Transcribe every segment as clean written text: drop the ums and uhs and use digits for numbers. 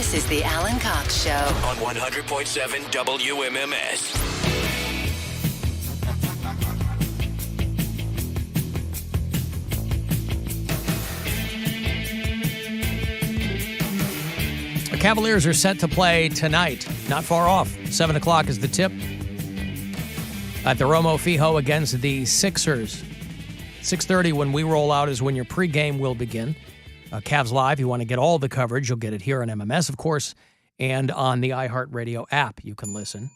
This is the Alan Cox Show on 100.7 WMMS. The Cavaliers are set to play tonight. Not far off. 7 o'clock is the tip. At the Romo Fijo against the Sixers. 6:30 when we roll out is when your pregame will begin. Cavs Live, you want to get all the coverage, you'll get it here on MMS, of course, and on the iHeartRadio app you can listen.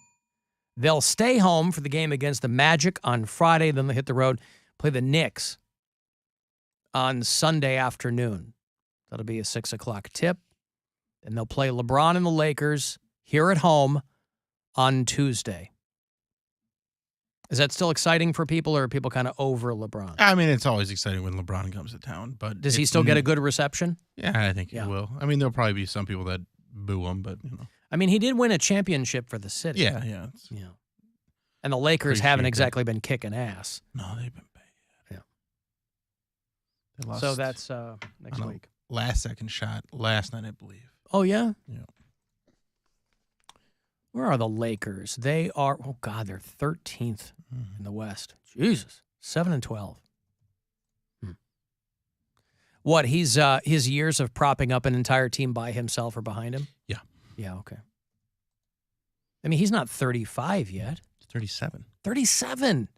They'll stay home for the game against the Magic on Friday, then they'll hit the road, play the Knicks on Sunday afternoon. That'll be a 6 o'clock tip. Then they'll play LeBron and the Lakers here at home on Tuesday. Is that still exciting for people, or are people kind of over LeBron? I mean, it's always exciting when LeBron comes to town, but does he still get a good reception? Yeah, I think he will. I mean, there'll probably be some people that boo him, but you know. I mean, he did win a championship for the city. Yeah. And the Lakers haven't exactly been kicking ass. No, they've been bad. Yeah. They lost. So that's next week. Last second shot last night, I believe. Oh yeah. Yeah. Where are the Lakers? They are, oh God, they're 13th in the West. Jesus, 7-12. What, he's his years of propping up an entire team by himself or behind him? Yeah. Yeah, okay. I mean, he's not 35 yet. 37. 37.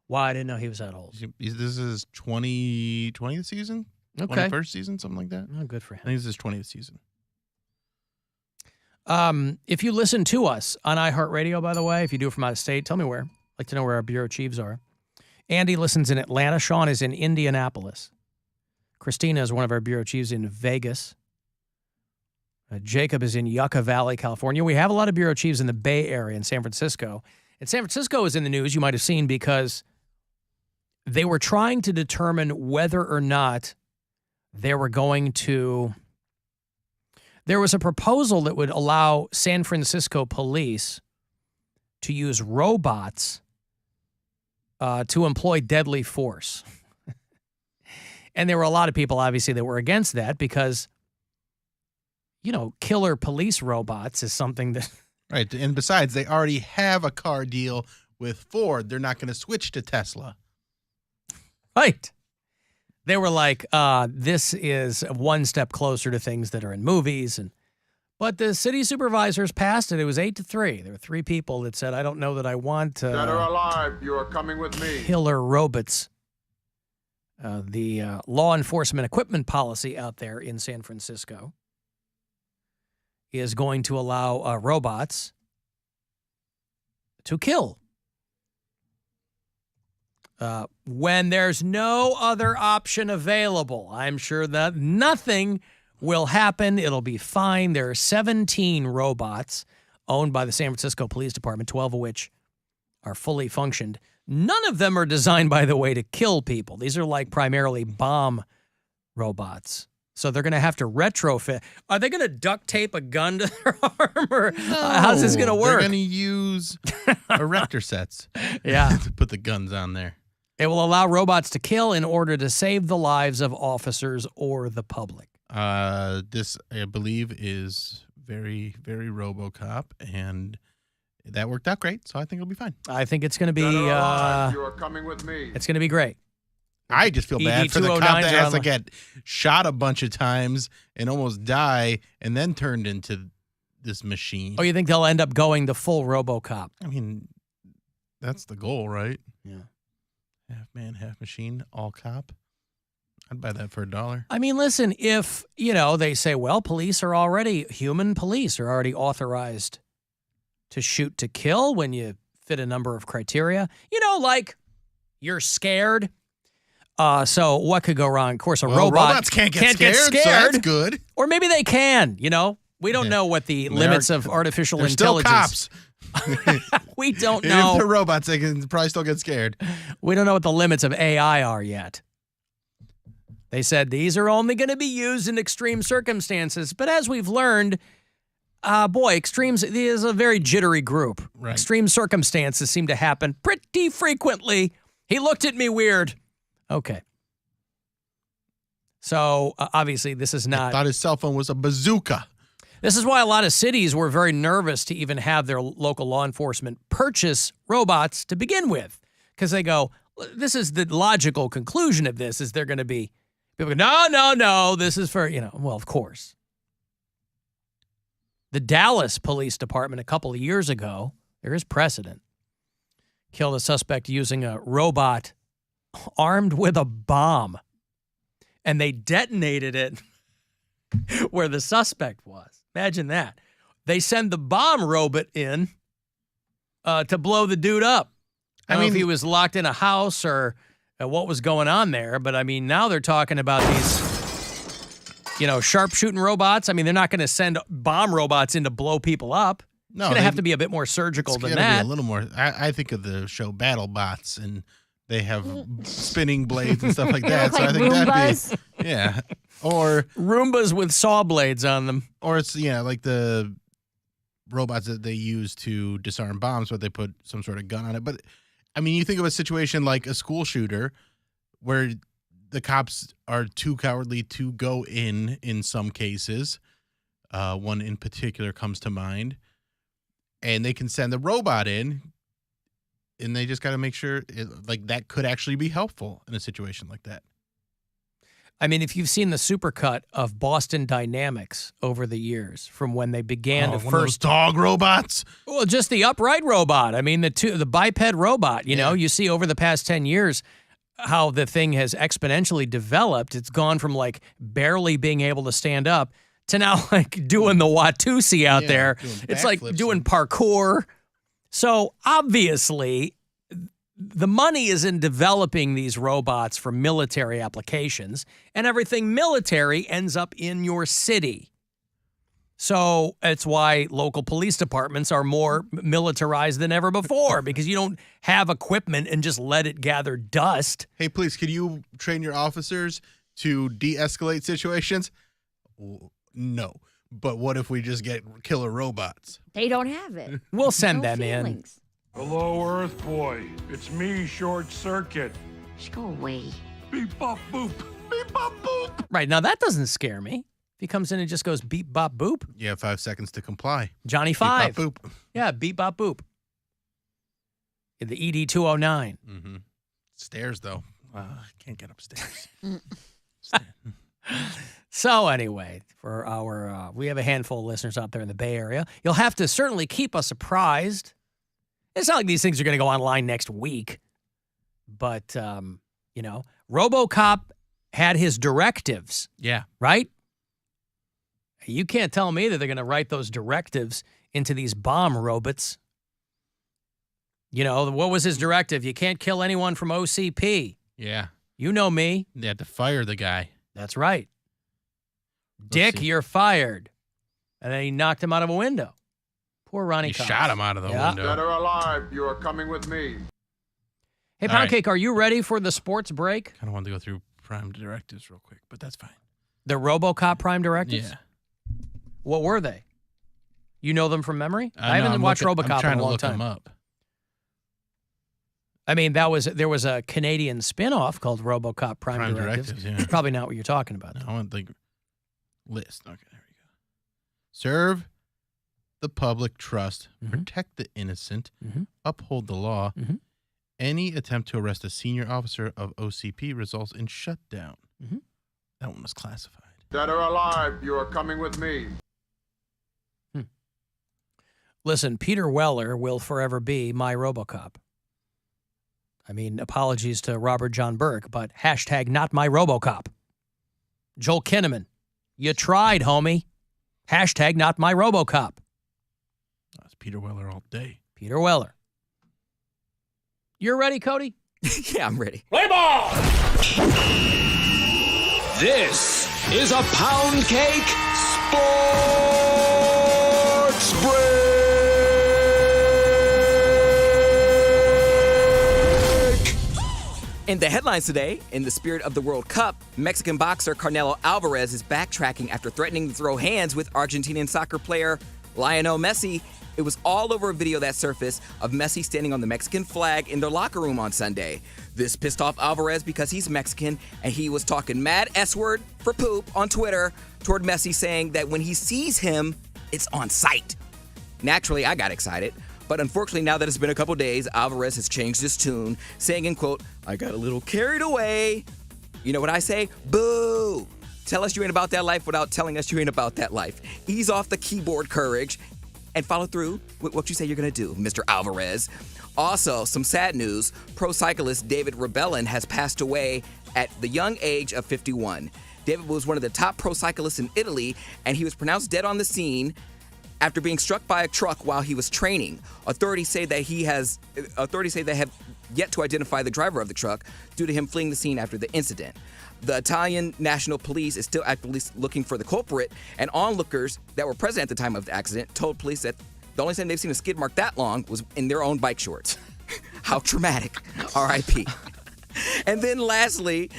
Wow, I didn't know he was that old. This is his 20th season? Okay. 21st season, something like that? Oh, good for him. I think this is his 20th season. If you listen to us on iHeartRadio, by the way, if you do it from out of state, tell me where. I'd like to know where our bureau chiefs are. Andy listens in Atlanta. Sean is in Indianapolis. Christina is one of our bureau chiefs in Vegas. Jacob is in Yucca Valley, California. We have a lot of bureau chiefs in the Bay Area in San Francisco. And San Francisco is in the news, you might have seen, because they were trying to determine whether or not they were going to... There was a proposal that would allow San Francisco police to use robots to employ deadly force. And there were a lot of people, obviously, that were against that because, you know, killer police robots is something that... Right, and besides, they already have a car deal with Ford. They're not going to switch to Tesla. Right. They were like, this is one step closer to things that are in movies. But the city supervisors passed it. It was 8-3. There were 3 people that said, I don't know that I want Dead or alive, you are coming with me. Killer robots. The law enforcement equipment policy out there in San Francisco is going to allow robots to kill. When there's no other option available, I'm sure that nothing will happen. It'll be fine. There are 17 robots owned by the San Francisco Police Department, 12 of which are fully functioned. None of them are designed, by the way, to kill people. These are like primarily bomb robots. So they're going to have to retrofit. Are they going to duct tape a gun to their arm? Or how's this going to work? They're going to use erector sets to put the guns on there. It will allow robots to kill in order to save the lives of officers or the public. This, I believe, is very, very RoboCop, and that worked out great, so I think it'll be fine. I think it's going to be... you are coming with me. It's going to be great. I just feel bad for the cop that has to get shot a bunch of times and almost die and then turned into this machine. Oh, you think they'll end up going the full RoboCop? I mean, that's the goal, right? Yeah. Half man, half machine, all cop. I'd buy that for $1. I mean, listen, if, you know, they say, well, human police are already authorized to shoot to kill when you fit a number of criteria. You know, like you're scared. So what could go wrong? Of course, robots can't get scared, so that's good. Or maybe they can, you know. We don't know what the limits of artificial intelligence. Still cops. We don't know. If they're robots, they can probably still get scared. We don't know what the limits of AI are yet. They said these are only going to be used in extreme circumstances. But as we've learned, extremes is a very jittery group. Right. Extreme circumstances seem to happen pretty frequently. He looked at me weird. Okay. So, obviously, this is not... I thought his cell phone was a bazooka. This is why a lot of cities were very nervous to even have their local law enforcement purchase robots to begin with. Because they go, this is the logical conclusion of this, is they're going to be, people go, no, this is for, well, of course. The Dallas Police Department a couple of years ago, there is precedent, killed a suspect using a robot armed with a bomb. And they detonated it where the suspect was. Imagine that. They send the bomb robot in to blow the dude up. I don't know if he was locked in a house or what was going on there, but I mean, now they're talking about these, sharpshooting robots. I mean, they're not going to send bomb robots in to blow people up. No, it's going to have to be a bit more surgical than that. Be a little more. I think of the show Battle Bots, and they have spinning blades and stuff like that. So I think that'd be, yeah. Or Roombas with saw blades on them. Or it's, like the robots that they use to disarm bombs, where they put some sort of gun on it. But, I mean, you think of a situation like a school shooter where the cops are too cowardly to go in some cases. One in particular comes to mind. And they can send the robot in, and they just got to make sure that could actually be helpful in a situation like that. I mean, if you've seen the supercut of Boston Dynamics over the years, from when they began one of those dog robots. Well, just the upright robot. I mean, the biped robot. You see over the past 10 years how the thing has exponentially developed. It's gone from barely being able to stand up to now doing the Watusi out there. It's like doing parkour. So obviously, the money is in developing these robots for military applications, and everything military ends up in your city. So it's why local police departments are more militarized than ever before, because you don't have equipment and just let it gather dust. Hey, police, can you train your officers to de-escalate situations? No. But what if we just get killer robots? They don't have it. We'll send them in. Hello, Earth Boy. It's me, Short Circuit. Just go away. Beep, bop, boop. Beep, bop, boop. Right, now that doesn't scare me. If he comes in and just goes beep, bop, boop. You have 5 seconds to comply. Johnny 5. Beep, bop, boop. Yeah, beep, bop, boop. The ED-209. Mm-hmm. Stairs, though. I can't get upstairs. So anyway, for our, we have a handful of listeners out there in the Bay Area. You'll have to certainly keep us apprised. It's not like these things are going to go online next week. But, RoboCop had his directives. Yeah. Right? You can't tell me that they're going to write those directives into these bomb robots. What was his directive? You can't kill anyone from OCP. Yeah. You know me. They had to fire the guy. That's right. Dick, you're fired. And then he knocked him out of a window. Poor Ronnie Cox. He shot him out of the window. Dead or alive, you are coming with me. Hey, Poundcake, are you ready for the sports break? Kind of wanted to go through prime directives real quick, but that's fine. The RoboCop prime directives? Yeah. What were they? You know them from memory? I haven't watched RoboCop in a long time. I'm trying to look them up. I mean, there was a Canadian spin-off called RoboCop Prime Directives. Yeah. It's probably not what you're talking about. No, I want the list. Okay, there we go. Serve the public trust, protect the innocent, uphold the law. Any attempt to arrest a senior officer of OCP results in shutdown. That one was classified. Dead or alive, you are coming with me. Listen, Peter Weller will forever be my RoboCop. I mean, apologies to Robert John Burke, but hashtag not my RoboCop. Joel Kinnaman, you tried, homie. Hashtag not my RoboCop. That's Peter Weller all day. Peter Weller. You're ready, Cody? Yeah, I'm ready. Play ball! This is a Poundcake Sports Break. In the headlines today, in the spirit of the World Cup, Mexican boxer Canelo Alvarez is backtracking after threatening to throw hands with Argentinian soccer player Lionel Messi. It was all over a video that surfaced of Messi standing on the Mexican flag in their locker room on Sunday. This pissed off Alvarez because he's Mexican, and he was talking mad S-word for poop on Twitter toward Messi, saying that when he sees him, It's on site. Naturally, I got excited. But unfortunately, now that it's been a couple days, Alvarez has changed his tune, saying in quote, "I got a little carried away." You know what I say? Boo! Tell us you ain't about that life without telling us you ain't about that life. Ease off the keyboard courage and follow through with what you say you're going to do, Mr. Alvarez. Also, some sad news. Pro cyclist David Rebellin has passed away at the young age of 51. David was one of the top pro cyclists in Italy, and he was pronounced dead on the scene after being struck by a truck while he was training. Authorities say they have yet to identify the driver of the truck due to him fleeing the scene after the incident. The Italian National Police is still actively looking for the culprit, and onlookers that were present at the time of the accident told police that the only time they've seen a skid mark that long was in their own bike shorts. How traumatic. R.I.P. And then lastly,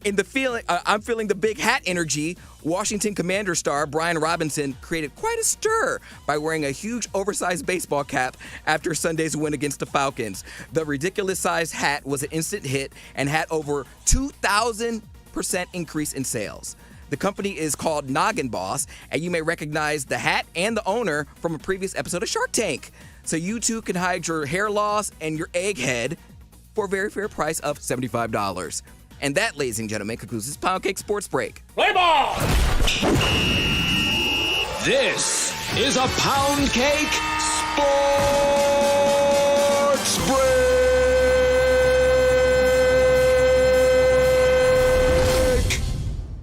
I'm feeling the big hat energy. Washington Commander star Brian Robinson created quite a stir by wearing a huge oversized baseball cap after Sunday's win against the Falcons. The ridiculous-sized hat was an instant hit and had over 2,000% increase in sales. The company is called Noggin Boss, and you may recognize the hat and the owner from a previous episode of Shark Tank. So you too can hide your hair loss and your egghead for a very fair price of $75. And that, ladies and gentlemen, concludes this Poundcake Sports Break. Play ball! This is a Poundcake Sports Break!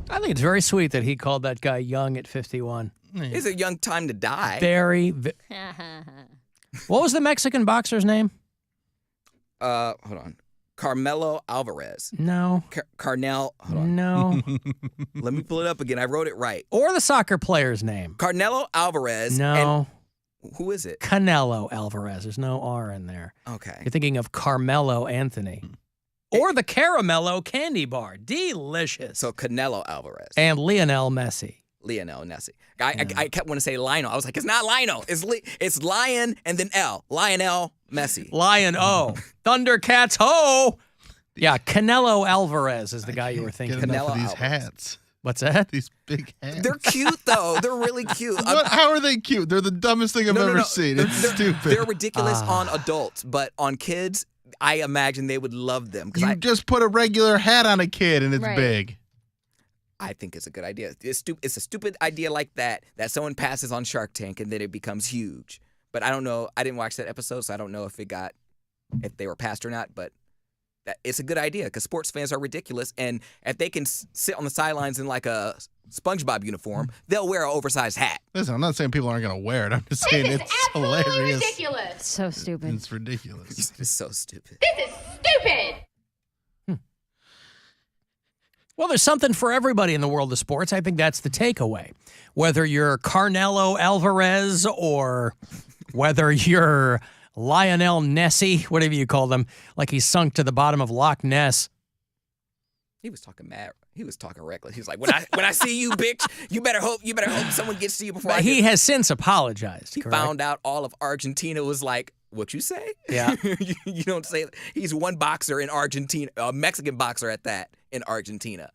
I think it's very sweet that he called that guy young at 51. It's a young time to die. What was the Mexican boxer's name? Hold on. Carmelo Alvarez. No. Carnell. Hold on. No. Let me pull it up again. I wrote it right. Or the soccer player's name. Carnelo Alvarez. No. And who is it? Canelo Alvarez. There's no R in there. Okay. You're thinking of Carmelo Anthony. Or the Caramello candy bar. Delicious. So Canelo Alvarez. And Lionel Messi. Lionel Messi. I kept wanting to say Lionel. I was like, it's not Lionel. It's Lion and then L. Lionel Messi. Lion-O. Thundercats ho! Yeah, Canelo Alvarez is the guy you were thinking. Get enough Canelo of these Alvarez. hats. What's that? These big hats. They're cute, though. They're really cute. How are they cute? They're the dumbest thing I've ever seen. It's stupid. They're ridiculous on adults, but on kids, I imagine they would love them. You just put a regular hat on a kid and it's Right. big. I think it's a good idea. It's a stupid idea like that someone passes on Shark Tank and then it becomes huge. But I don't know. I didn't watch that episode, so I don't know if they were passed or not. But it's a good idea because sports fans are ridiculous, and if they can sit on the sidelines in like a SpongeBob uniform, they'll wear an oversized hat. Listen, I'm not saying people aren't going to wear it. I'm just saying it's hilarious. Ridiculous. So stupid. It's ridiculous. It's so stupid. This is stupid! Well, there's something for everybody in the world of sports. I think that's the takeaway. Whether you're Carnelo Alvarez or whether you're Lionel Nessie, whatever you call them, like he sunk to the bottom of Loch Ness. He was talking mad. He was talking reckless. He was like, "When I see you, bitch, you better hope someone gets to you before." But he has since apologized. He correct? found out all of Argentina was like, "What you say?" Yeah. you don't say that. He's one boxer in Argentina, a Mexican boxer at that in Argentina.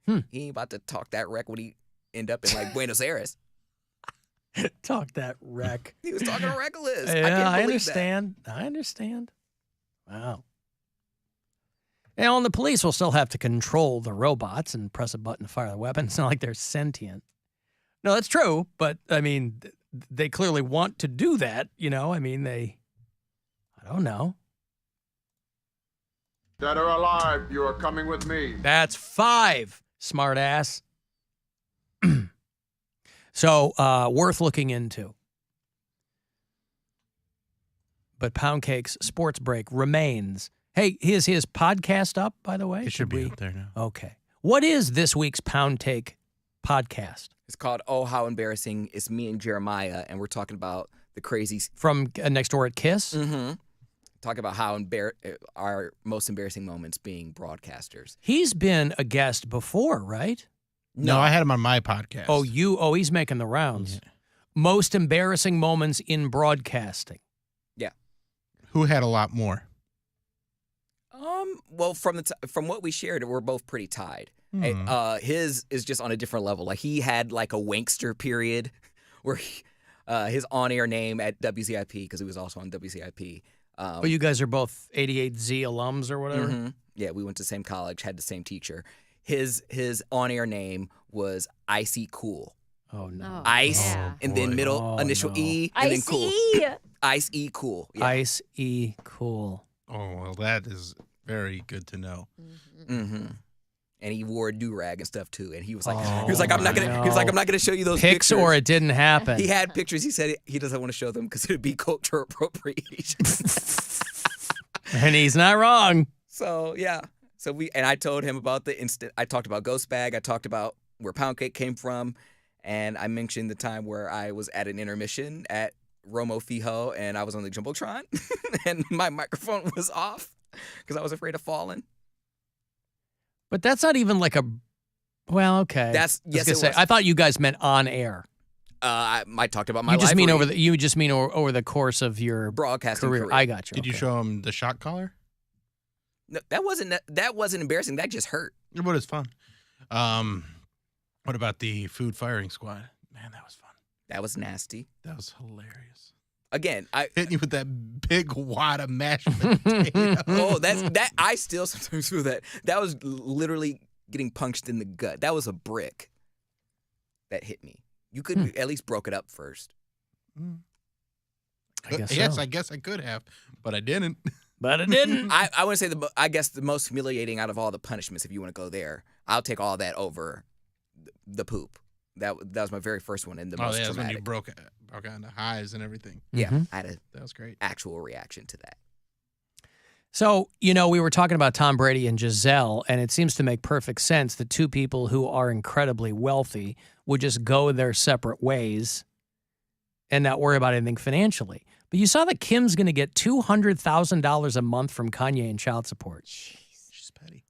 He ain't about to talk that wreck when he end up in like Buenos Aires. Talk that wreck. He was talking reckless. Yeah, I I can't believe understand. I understand. Wow. And the police will still have to control the robots and press a button to fire the weapon. It's not like they're sentient. No, that's true. But, I mean, they clearly want to do that. You know, I mean, I don't know. Dead or alive, you are coming with me. That's 5, smart ass. So, worth looking into. But Poundcake's sports break remains. Hey, is his podcast up, by the way? It should be up there now. Okay. What is this week's Poundcake podcast? It's called Oh, How Embarrassing. It's me and Jeremiah, and we're talking about the crazy... From Next Door at Kiss? Mm-hmm. Talk about how our most embarrassing moments being broadcasters. He's been a guest before, right? No, I had him on my podcast. He's making the rounds. Yeah. Most embarrassing moments in broadcasting. Yeah. Who had a lot more? Well, from what we shared, we're both pretty tied. His is just on a different level. Like he had like a wankster period where his on-air name at WCIP because he was also on WCIP. But you guys are both 88Z alums or whatever? Mhm. Yeah, we went to the same college, had the same teacher. His on-air name was Icy Cool. Oh, no. Ice, yeah. and then middle initial no. E, and then cool. Icy. Ice E Cool. Yeah. Ice E Cool. Oh, well, that is very good to know. Mm-hmm. And he wore a do-rag and stuff too. And he was like, Oh, I'm not gonna show you those Pics pictures. or it didn't happen. He had pictures. He said he doesn't want to show them because it would be cultural appropriation. And he's not wrong. So yeah. I told him about the instant. I talked about Ghost Bag. I talked about where Poundcake came from, and I mentioned the time where I was at an intermission at Romo Fijo, and I was on the Jumbotron, and my microphone was off because I was afraid of falling. But that's not even like a. Well, okay. Yes, it was. I thought you guys meant on air. I talked about my You just live mean read. over the course of your broadcasting career. I got you. Did you okay. show him the shot collar? No, that wasn't embarrassing. That just hurt. But it's fun. What about the food firing squad? Man, that was fun. That was nasty. That was hilarious. Again, I Hitting you with that big wad of mashed potato. that I still sometimes feel that. That was literally getting punched in the gut. That was a brick that hit me. You could at least broke it up first. I guess Yes, so. I guess I could have, but I didn't. But it didn't. I want to say I guess the most humiliating out of all the punishments, if you want to go there, I'll take all that over the poop. That was my very first one and the most That's when traumatic. you broke out into hives and everything. Yeah, I had That was great. an actual reaction to that. So, we were talking about Tom Brady and Giselle, and it seems to make perfect sense that two people who are incredibly wealthy would just go their separate ways and not worry about anything financially. But you saw that Kim's going to get $200,000 a month from Kanye in child support. She's petty.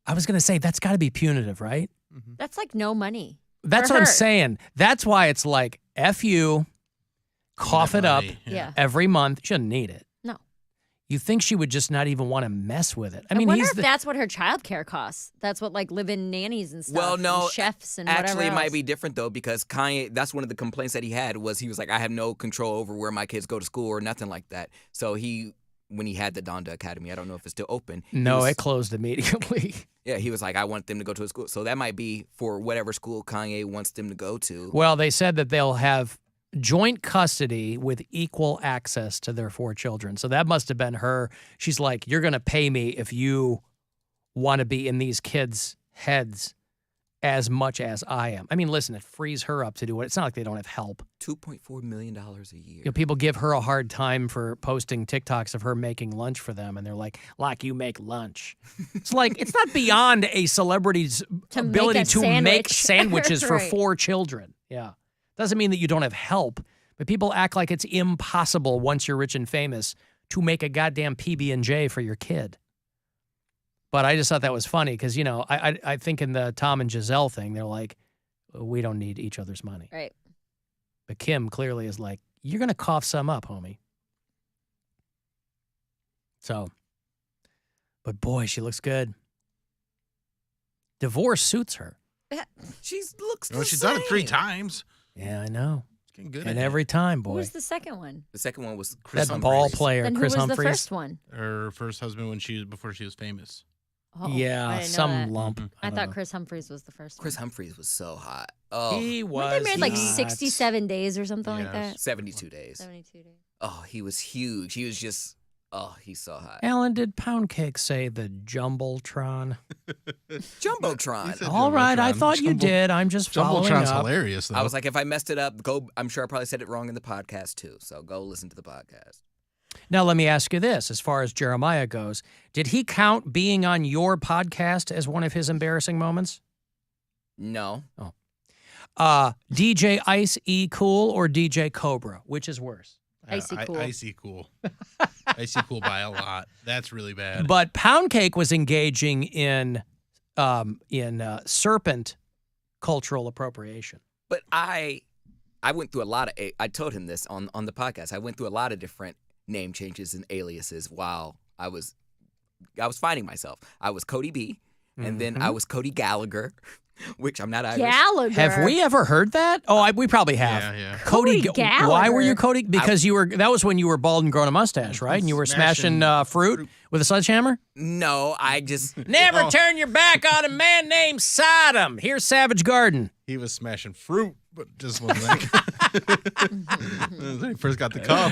I was going to say, that's got to be punitive, right? That's like no money. That's For what I'm her. saying. That's why it's like, F you, cough it up Yeah. every month. She doesn't need it. No. You think she would just not even want to mess with it. I I mean, wonder he's if the, that's what her childcare costs. That's what like live-in nannies and stuff. Well, no, and chefs and whatever Actually, it might else. be different though because Kanye. That's one of the complaints that he had was he was like, I have no control over where my kids go to school or nothing like that. So when he had the Donda Academy, I don't know if it's still open. No, it closed immediately. Yeah, he was like, I want them to go to a school. So that might be for whatever school Kanye wants them to go to. Well, they said that they'll have joint custody with equal access to their 4 children. So that must have been her. She's like, you're going to pay me if you want to be in these kids' heads as much as I am. I mean, listen, it frees her up to do it. It's not like they don't have help. $2.4 million a year. People give her a hard time for posting TikToks of her making lunch for them, and they're like you make lunch. It's like, it's not beyond a celebrity's To make ability a to sandwich. make sandwiches for Right. 4 children. Yeah. Doesn't mean that you don't have help, but people act like it's impossible once you're rich and famous to make a goddamn PB&J for your kid. But I just thought that was funny because, I think in the Tom and Giselle thing, they're like, we don't need each other's money. Right. But Kim clearly is like, you're going to cough some up, homie. So, but boy, she looks good. Divorce suits her. She looks Well, the she's same. done it 3 times. Yeah, I know. It's getting good. And at every time, Who boy. was the second one? The second one was Chris That Humphries. ball player, Then Chris who was Humphries. the first one? it. Her first husband before she was famous. Oh, I Yeah, didn't know some that. lump. I don't thought know. Chris Humphries was the first Chris one. Humphries was so hot. Oh, He was. Weren't they married like not. 67 days or something like Yes. that? 72 days. 72 days. Oh, he was huge. He was just, he's so hot. Alan, did Poundcake say the Jumbotron? Jumbotron. He said All right, I Jumbotron. thought you did. I'm just following Jumbotron's up. hilarious, though. I was like, if I messed it up, I'm sure I probably said it wrong in the podcast too. So go listen to the podcast. Now, let me ask you this. As far as Jeremiah goes, did he count being on your podcast as one of his embarrassing moments? No. DJ Ice E Cool or DJ Cobra? Which is worse? Icy cool. Icy cool. Icy cool by a lot. That's really bad. But Poundcake was engaging in serpent cultural appropriation. But I went through a lot of, I told him this on the podcast. I went through a lot of different name changes and aliases while I was finding myself. I was Cody B. And then I was Cody Gallagher, which I'm not Irish. Gallagher. Have we ever heard that? Oh, we probably have. Yeah. Cody Why were you Gallagher? Cody? Because that was when you were bald and growing a mustache, right? And you were smashing fruit with a sledgehammer? No, I just... Never turn your back on a man named Sodom. Here's Savage Garden. He was smashing fruit, but just wasn't like when he first got the call.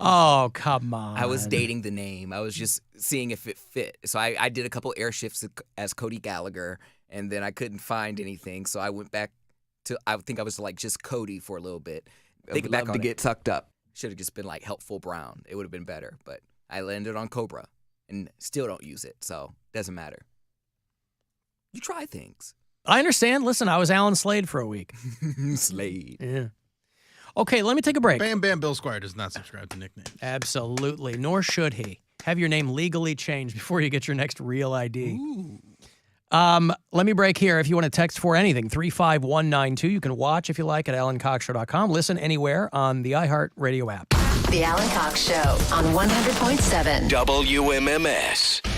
Oh, come on. I was dating the name. I was just seeing if it fit. So I did a couple air shifts as Cody Gallagher, and then I couldn't find anything. So I went back to, I think I was like just Cody for a little bit. Think back to get tucked up. Should have just been like Helpful Brown. It would have been better. But I landed on Cobra and still don't use it. So it doesn't matter. You try things. I understand. Listen, I was Alan Slade for a week. Slade. Yeah. Okay, let me take a break. Bam Bam Bill Squire does not subscribe to nicknames. Absolutely, nor should he. Have your name legally changed before you get your next real ID. Ooh. Let me break here. If you want to text for anything, 35192. You can watch if you like at alancoxshow.com. Listen anywhere on the iHeartRadio app. The Alan Cox Show on 100.7 WMMS.